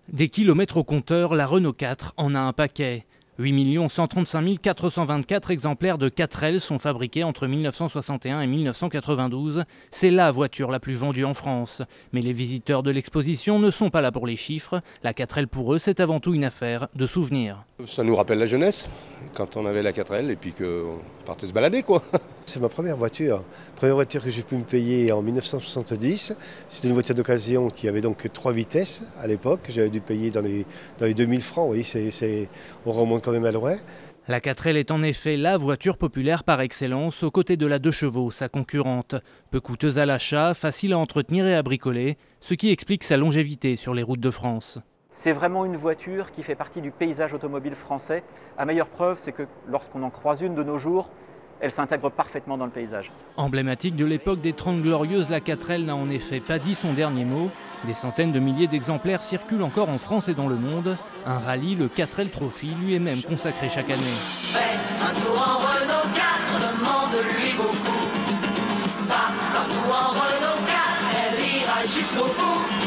Des kilomètres au compteur, la Renault 4 en a un paquet. 8 135 424 exemplaires de 4L sont fabriqués entre 1961 et 1992. C'est la voiture la plus vendue en France. Mais les visiteurs de l'exposition ne sont pas là pour les chiffres. La 4L pour eux, c'est avant tout une affaire de souvenirs. Ça nous rappelle la jeunesse, quand on avait la 4L et puis qu'on partait se balader, quoi. C'est ma première voiture que j'ai pu me payer en 1970. C'est une voiture d'occasion qui avait donc 3 vitesses à l'époque. J'avais dû payer dans les 2000 francs. Oui, on remonte quand même à loin. La 4L est en effet la voiture populaire par excellence, aux côtés de la 2 chevaux, sa concurrente. Peu coûteuse à l'achat, facile à entretenir et à bricoler, ce qui explique sa longévité sur les routes de France. C'est vraiment une voiture qui fait partie du paysage automobile français. À meilleure preuve, c'est que lorsqu'on en croise une de nos jours, elle s'intègre parfaitement dans le paysage. Emblématique de l'époque des 30 Glorieuses, la 4L n'a en effet pas dit son dernier mot. Des centaines de milliers d'exemplaires circulent encore en France et dans le monde. Un rallye, le 4L Trophy, lui est même consacré chaque année. Un tour en Renault 4, demande-lui beaucoup. Un tour en Renault 4, elle ira jusqu'au bout.